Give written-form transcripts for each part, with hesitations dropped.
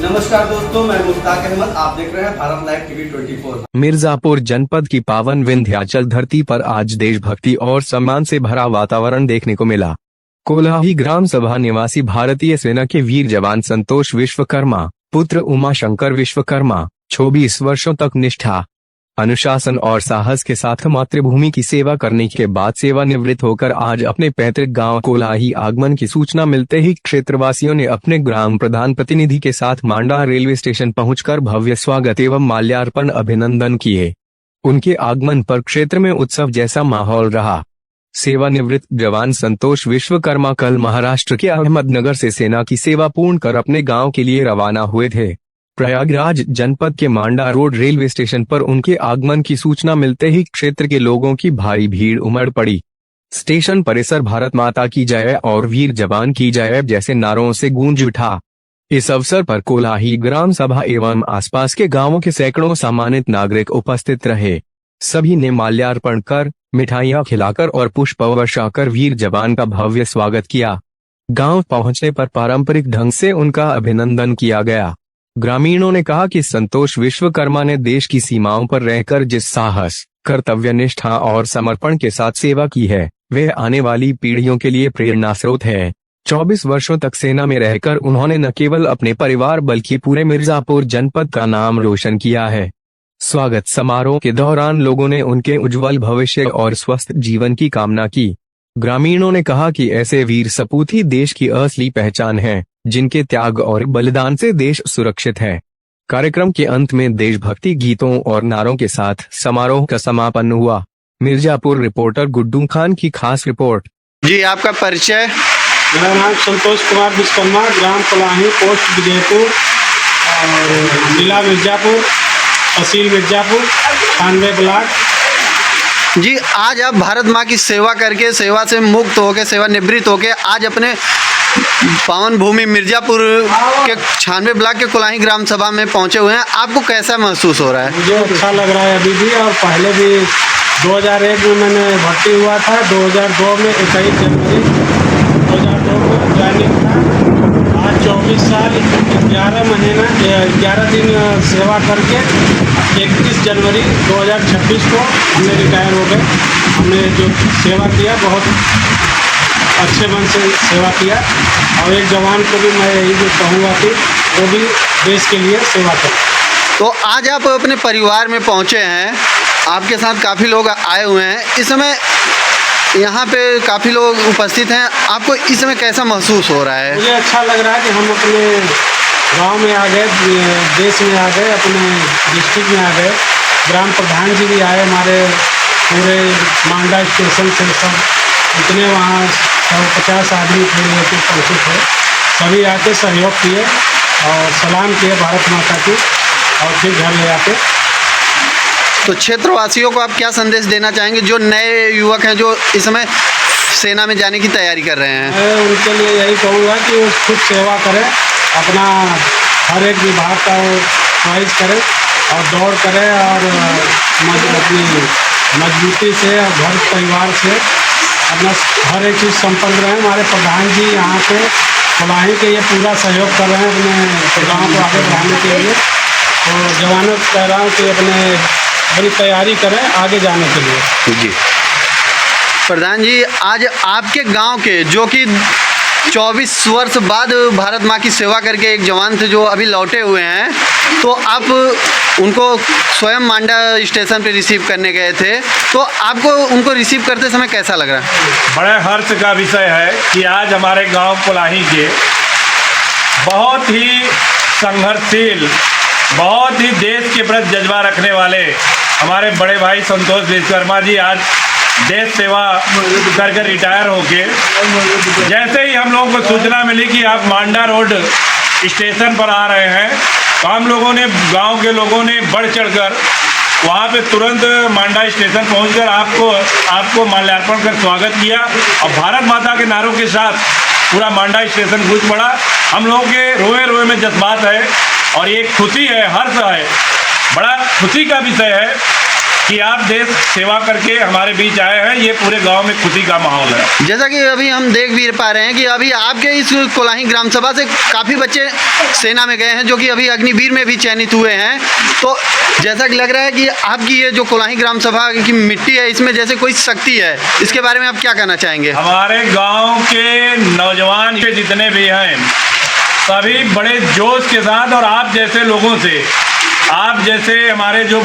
नमस्कार दोस्तों, मैं मुश्ताक अहमद। आप देख रहे हैं भारत लाइव टीवी 24। मिर्जापुर जनपद की पावन विंध्याचल धरती पर आज देशभक्ति और सम्मान से भरा वातावरण देखने को मिला। कोल्हाही ग्राम सभा निवासी भारतीय सेना के वीर जवान संतोष विश्वकर्मा पुत्र उमाशंकर विश्वकर्मा 24 वर्षों तक निष्ठा, अनुशासन और साहस के साथ मातृभूमि की सेवा करने के बाद सेवानिवृत्त होकर आज अपने पैतृक गांव कोल्हाही आगमन की सूचना मिलते ही क्षेत्रवासियों ने अपने ग्राम प्रधान प्रतिनिधि के साथ मांडा रेलवे स्टेशन पहुंचकर भव्य स्वागत एवं माल्यार्पण अभिनंदन किए। उनके आगमन पर क्षेत्र में उत्सव जैसा माहौल रहा। सेवानिवृत्त जवान संतोष विश्वकर्मा कल महाराष्ट्र के अहमदनगर से सेना की सेवा पूर्ण कर अपने गाँव के लिए रवाना हुए थे। प्रयागराज जनपद के मांडा रोड रेलवे स्टेशन पर उनके आगमन की सूचना मिलते ही क्षेत्र के लोगों की भारी भीड़ उमड़ पड़ी। स्टेशन परिसर भारत माता की जय और वीर जवान की जय जैसे नारों से गूंज उठा। इस अवसर पर कोल्हाही ग्राम सभा एवं आसपास के गांवों के सैकड़ों सम्मानित नागरिक उपस्थित रहे। सभी ने माल्यार्पण कर, मिठाइयां खिलाकर और पुष्प वर्षा कर वीर जवान का भव्य स्वागत किया। गांव पहुंचने पर पारंपरिक ढंग से उनका अभिनंदन किया गया। ग्रामीणों ने कहा कि संतोष विश्वकर्मा ने देश की सीमाओं पर रहकर जिस साहस, कर्तव्य निष्ठा और समर्पण के साथ सेवा की है, वह आने वाली पीढ़ियों के लिए प्रेरणा स्रोत है। 24 वर्षों तक सेना में रहकर उन्होंने न केवल अपने परिवार बल्कि पूरे मिर्जापुर जनपद का नाम रोशन किया है। स्वागत समारोह के दौरान लोगों ने उनके उज्जवल भविष्य और स्वस्थ जीवन की कामना की। ग्रामीणों ने कहा कि ऐसे वीर सपूत ही देश की असली पहचान है, जिनके त्याग और बलिदान से देश सुरक्षित है। कार्यक्रम के अंत में देशभक्ति गीतों और नारों के साथ समारोह का समापन हुआ। मिर्जापुर रिपोर्टर गुड्डू खान की खास रिपोर्ट। जी, आपका परिचय? मेरा नाम संतोष कुमार विश्वकर्मा, ग्राम कोल्हाही, पोस्ट विजयपुर और जिला मिर्जापुर, तहसील मिर्जापुर, 98 ब्लॉक। जी, आज आप भारत माँ की सेवा करके, सेवा से मुक्त होके, सेवानिवृत्त होके आज अपने पावन भूमि मिर्जापुर के 96 ब्लॉक के कोल्हाही ग्राम सभा में पहुंचे हुए हैं। आपको कैसा महसूस हो रहा है? मुझे अच्छा लग रहा है अभी भी, और पहले भी 2001 में मैंने भर्ती हुआ था, 2002 में 21 जनवरी 2002 में ज्वाइनिंग था। आज 24 साल 11 महीना 11 दिन सेवा करके 31 जनवरी 2026 को हमने रिटायर हो गए। हमने जो सेवा किया बहुत अच्छे मन से सेवा किया, और एक जवान को भी मैं यही जो कहूँगा कि वो भी देश के लिए सेवा करे। तो आज आप अपने परिवार में पहुंचे हैं, आपके साथ काफ़ी लोग आए हुए हैं। इस समय यहाँ पे काफ़ी लोग उपस्थित हैं, आपको इस समय कैसा महसूस हो रहा है? मुझे अच्छा लग रहा है कि हम अपने गांव में आ गए, देश में आ गए, अपने डिस्ट्रिक्ट में आ गए। ग्राम प्रधान जी भी आए, हमारे पूरे मांडा स्टेशन से सब इतने वहाँ 150 आदमी थे, लेके पहुँचे थे। सभी आके सहयोग किए और सलाम किए भारत माता की, और फिर घर ले आते। तो क्षेत्रवासियों को आप क्या संदेश देना चाहेंगे, जो नए युवक हैं जो इस समय सेना में जाने की तैयारी कर रहे हैं? मैं उनके लिए यही कहूँगा कि वो खुद सेवा करें, अपना हर एक विभाग का वो चॉइस करें और दौड़ करें, और अपनी मजबूती से और घर परिवार से अपना हर एक चीज़ संपन्न रहें। हमारे प्रधान जी यहाँ पे कोल्हाही के ये पूरा सहयोग कर रहे हैं अपने गाँव को आगे बढ़ाने के लिए। तो जवानों को कह रहा हूँ कि अपने बड़ी तैयारी करें आगे जाने के लिए। जी प्रधान जी, आज आपके गांव के जो कि 24 वर्ष बाद भारत माँ की सेवा करके एक जवान थे जो अभी लौटे हुए हैं, तो आप उनको स्वयं मांडा स्टेशन पे रिसीव करने गए थे, तो आपको उनको रिसीव करते समय कैसा लग रहा है? बड़े हर्ष का विषय है कि आज हमारे गांव कोल्हाही के बहुत ही संघर्षशील, बहुत ही देश के प्रति जज्बा रखने वाले हमारे बड़े भाई संतोष विश्वकर्मा जी आज देश सेवा करके रिटायर होके, जैसे ही हम लोगों को सूचना मिली कि आप मांडा रोड स्टेशन पर आ रहे हैं, तो हम लोगों ने, गांव के लोगों ने बढ़ चढ़कर वहाँ पे तुरंत मांडा स्टेशन पहुंचकर आपको माल्यार्पण कर स्वागत किया, और भारत माता के नारों के साथ पूरा मांडा स्टेशन गूंज पड़ा। हम लोगों के रोए रोए में जज्बात है, और ये खुशी है, हर्ष है, बड़ा खुशी का विषय है कि आप देश सेवा करके हमारे बीच आए हैं। ये पूरे गांव में खुशी का माहौल है। जैसा कि अभी हम देख भी पा रहे हैं कि अभी आपके इस कोलाही ग्राम सभा से काफ़ी बच्चे सेना में गए हैं, जो कि अभी अग्निवीर में भी चयनित हुए हैं। तो जैसा कि लग रहा है कि आपकी ये जो कोलाही ग्राम सभा की मिट्टी है, इसमें जैसे कोई शक्ति है, इसके बारे में आप क्या कहना चाहेंगे? हमारे गांव के नौजवान के जितने भी हैं, सभी बड़े जोश के साथ, और आप जैसे लोगों से, आप जैसे हमारे जो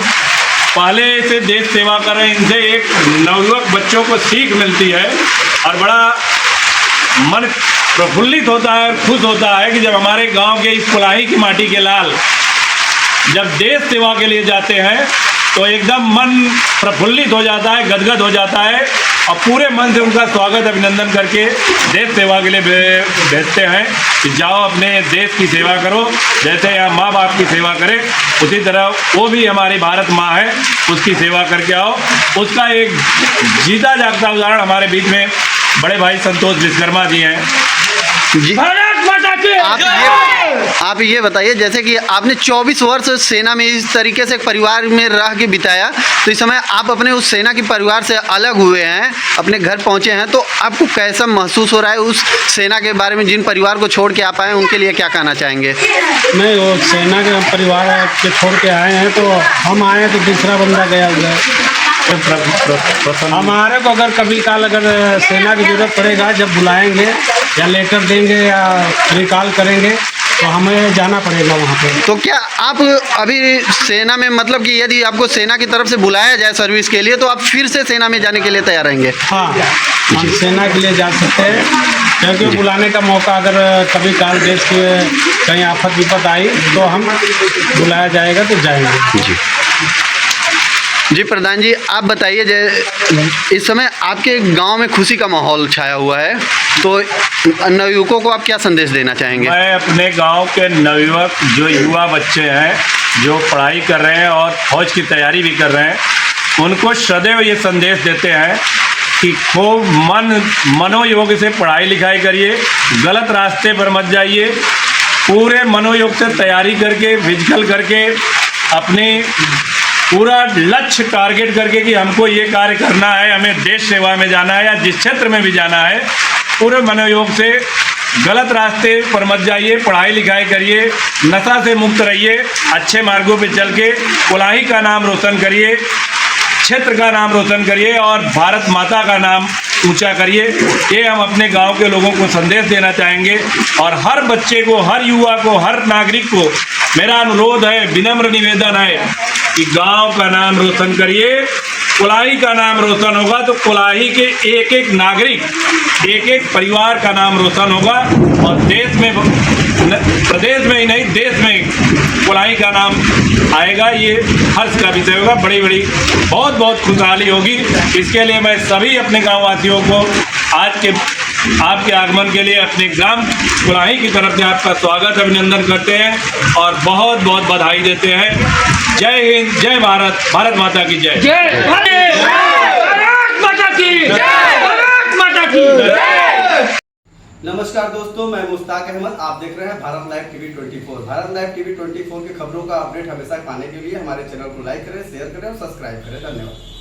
पहले से देश सेवा कर रहे हैं, इनसे एक नवयुवक बच्चों को सीख मिलती है और बड़ा मन प्रफुल्लित होता है, खुश होता है कि जब हमारे गांव के इस कोलाही की माटी के लाल जब देश सेवा के लिए जाते हैं तो एकदम मन प्रफुल्लित हो जाता है, गदगद हो जाता है, और पूरे मन से उनका स्वागत अभिनंदन करके देश सेवा के लिए भेजते हैं कि जाओ अपने देश की सेवा करो। जैसे यहाँ माँ बाप की सेवा करें, उसी तरह वो भी हमारी भारत माँ है, उसकी सेवा करके आओ। उसका एक जीता जागता उदाहरण हमारे बीच में बड़े भाई संतोष विश्वकर्मा जी हैं। जी, आप ये बताइए, जैसे कि आपने 24 वर्ष सेना में इस तरीके से परिवार में रह के बिताया, तो इस समय आप अपने उस सेना के परिवार से अलग हुए हैं, अपने घर पहुंचे हैं, तो आपको कैसा महसूस हो रहा है? उस सेना के बारे में, जिन परिवार को छोड़ के आप आए, उनके लिए क्या कहना चाहेंगे? नहीं, वो सेना के परिवार के छोड़ के आए हैं, तो हम आए तो दूसरा बंदा गया हुआ है। हमारे को अगर कभी काल अगर सेना की जरूरत पड़ेगा, जब बुलाएंगे या लेटर देंगे या रिकॉल करेंगे, तो हमें जाना पड़ेगा वहाँ पे। तो क्या आप अभी सेना में, मतलब कि यदि आपको सेना की तरफ से बुलाया जाए सर्विस के लिए, तो आप फिर से सेना में जाने के लिए तैयार रहेंगे? हाँ, हम सेना के लिए जा सकते हैं, क्योंकि बुलाने का मौका अगर कभी काल देश के कहीं आफत विपत आई तो हम बुलाया जाएगा तो जाएंगे। जी प्रधान जी, आप बताइए, इस समय आपके गांव में खुशी का माहौल छाया हुआ है, तो नवयुवकों को आप क्या संदेश देना चाहेंगे? मैं अपने गांव के नवयुवक, जो युवा बच्चे हैं, जो पढ़ाई कर रहे हैं और फौज की तैयारी भी कर रहे हैं, उनको सदैव ये संदेश देते हैं कि खूब मनोयोग से पढ़ाई लिखाई करिए, गलत रास्ते पर मत जाइए, पूरे मनोयोग से तैयारी करके, फिजिकल करके, अपनी पूरा लक्ष्य टारगेट करके कि हमको ये कार्य करना है, हमें देश सेवा में जाना है या जिस क्षेत्र में भी जाना है, पूरे मनोयोग से गलत रास्ते पर मत जाइए, पढ़ाई लिखाई करिए, नशा से मुक्त रहिए, अच्छे मार्गों पे चल के कोलाही का नाम रोशन करिए, क्षेत्र का नाम रोशन करिए और भारत माता का नाम ऊंचा करिए। ये हम अपने गांव के लोगों को संदेश देना चाहेंगे, और हर बच्चे को, हर युवा को, हर नागरिक को मेरा अनुरोध है, विनम्र निवेदन है कि गांव का नाम रोशन करिए। कोलाही का नाम रोशन होगा तो कोलाही के एक एक नागरिक, एक एक परिवार का नाम रोशन होगा, और देश में, प्रदेश में ही नहीं, देश में कोलाही का नाम आएगा। ये हर्ष का विषय होगा, बड़ी बड़ी बहुत बहुत खुशहाली होगी। इसके लिए मैं सभी अपने गाँव वासियों को आज के आपके आगमन के लिए अपने ग्राम कोलाही की तरफ से आपका स्वागत, अभिनंदन करते हैं और बहुत बहुत बधाई देते हैं। जय हिंद, जय भारत, भारत माता की जय। जय भारत माता की जय, भारत माता की जय। नमस्कार दोस्तों, मैं मुश्ताक अहमद, आप देख रहे हैं Bharat live TV 24। Bharat live TV 24 की खबरों का अपडेट हमेशा पाने के लिए हमारे चैनल को लाइक करें, शेयर करें और सब्सक्राइब करें। धन्यवाद।